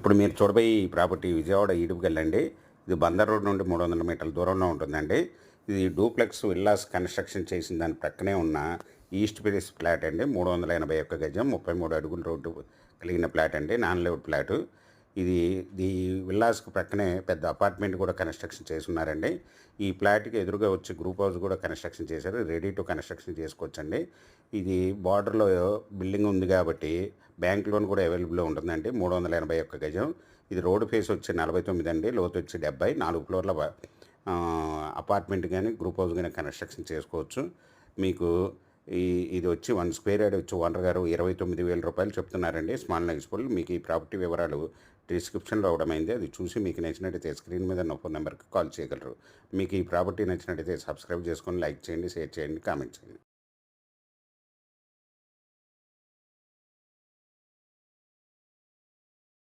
ఇప్పుడు మీరు చూడబోయే ఈ ప్రాపర్టీ విజయవాడ ఈడుపుగల్లండి. ఇది బందర్ రోడ్ నుండి 300 మీటర్ల దూరంలో ఉంటుందండి. ఇది డూప్లెక్స్ విల్లాస్ కన్స్ట్రక్షన్ చేసిన దాని ప్రక్కనే ఉన్న ఈస్ట్ ఫేస్ ఫ్లాట్ అండి. 381 గజం, 33 అడుగుల రోడ్డు కలిగిన ఫ్లాట్ అండి. Non layout flat. ఈ విల్లాస్కి ప్రక్కనే పెద్ద అపార్ట్మెంట్ కూడా కన్స్ట్రక్షన్ చేసున్నారండి. ఈ ఫ్లాట్కి ఎదురుగా వచ్చి గ్రూప్ హౌస్ కూడా కన్స్ట్రక్షన్ చేశారు. రెడీ టు కన్స్ట్రక్షన్ చేసుకోవచ్చండి. ఇది బార్డర్లో బిల్డింగ్ ఉంది కాబట్టి బ్యాంక్ లోన్ కూడా అవైలబుల్లో ఉంటుందండి. 381 గజం. ఇది రోడ్ ఫేస్ వచ్చి 49 అండి, లోతు వచ్చి 70. 4 ఫ్లోర్ల అపార్ట్మెంట్ కానీ గ్రూప్ హౌస్ కానీ కన్స్ట్రక్షన్ చేసుకోవచ్చు. మీకు ఇది వచ్చి 1 స్క్వేర్ యార్డ్ వచ్చి ఓనర్ గారు 29,000 రూపాయలు చెప్తున్నారండి. స్మాల్ నెగిజిబుల్. మీకు ఈ ప్రాపర్టీ వివరాలు డిస్క్రిప్షన్లో అవడమైంది. అది చూసి మీకు నచ్చినట్టయితే స్క్రీన్ మీద ఉన్న ఫోన్ నెంబర్కి కాల్ చేయగలరు. మీకు ఈ ప్రాపర్టీ నచ్చినట్టయితే సబ్స్క్రైబ్ చేసుకొని లైక్ చేయండి, షేర్ చేయండి, కామెంట్ చేయండి.